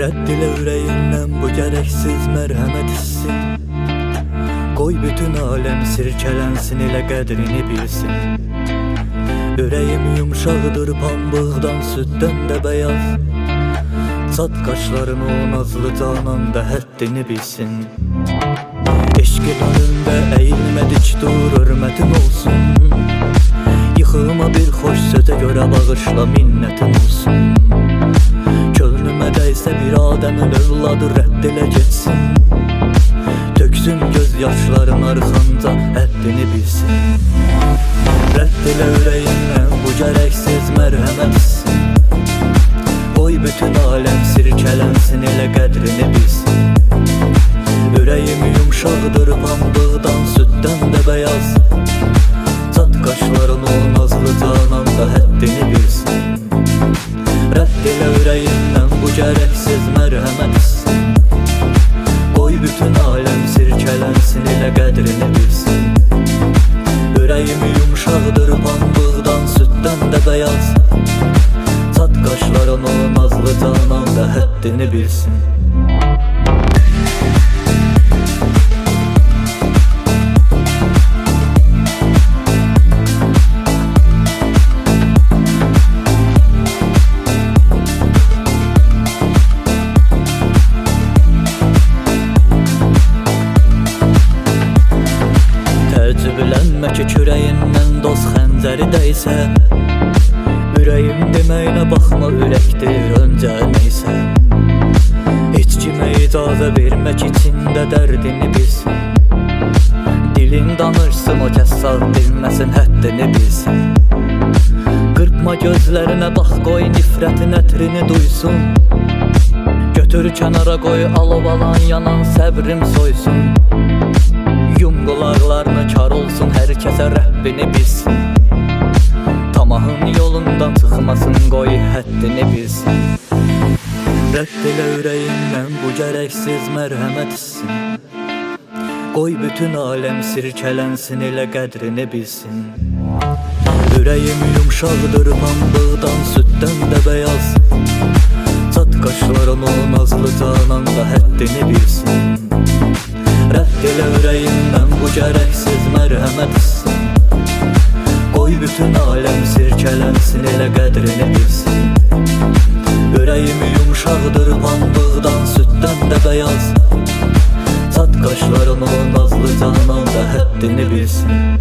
Rədd ilə ürəyindən bu gərəksiz mərhəmət hissi. Qoy bütün aləm sirkələnsin, elə qədrini bilsin. Ürəyim yumşaqdır pambıqdan, süddən də bəyaz. Çat qaşların o nazlı canan da həddini bilsin. Eşqin önündə əyilmədik dur, hörmətin olsun. Yıxılma bir xoş sözə görə bağışla, minnətin olsun. Könlümə dəysə bir adəmin övladı rədd elə geçsin. Töksün göz yaşların arxanca, həddini bilsin. Rədd elə ürəyindən bu gərəksiz mərhəmət hissi. Qoy bütün aləm sirkələnsin, elə qədrini bilsin. Ürəyim yumşaqdır pambıqdan, süddən də bəyaz. Çat qaşların o nazlı canan da həddini bilsin. Rədd elə ürəyindən bu gərəksiz mərhəmət hissi. Qoy bütün aləm sirkələnsin, elə qədrini bilsin. Ürəyim yumşaqdır pambıqdan, süddən də bəyaz. Çat qaşların o nazlı canan da həddini bilsin. Təəccüblənmə ki kürəyindən dost xəncəri dəysə. Ürəyim deməyinə baxma, ürəkdir öncə neysə. Heç kimə icazə vermək içində dərdini bilsin. Dilin danırsın, o kəs sağ bilməsin, həddini bilsin. Qırpma gözlərinə bax, qoy nifrətin ətrini duysun. Götür kənara qoy, alov alan yanan səbrim soysun. Yum qulaqlarını, kar olsun hər kəsə Rəbbini bilsin. Tamahın yolundan çıxmasın, qoy həddini bilsin. Rədd elə ürəyindən bu gərəksiz mərhəmət hissi. Qoy bütün aləm sirkələnsin, elə qədrini bilsin. Ürəyim yumşaqdır pambıqdan, süddən də bəyaz. Çat qaşların o nazlı canan da həddini bilsin. Rədd elə ürəyindən bu gərəksiz mərhəmət hissi. Qoy bütün aləm sirkələnsin, elə qədrini bilsin. Ürəyim yumşaqdır pambıqdan, süddən də bəyaz. Çat qaşların o nazlı canan da həddini bilsin.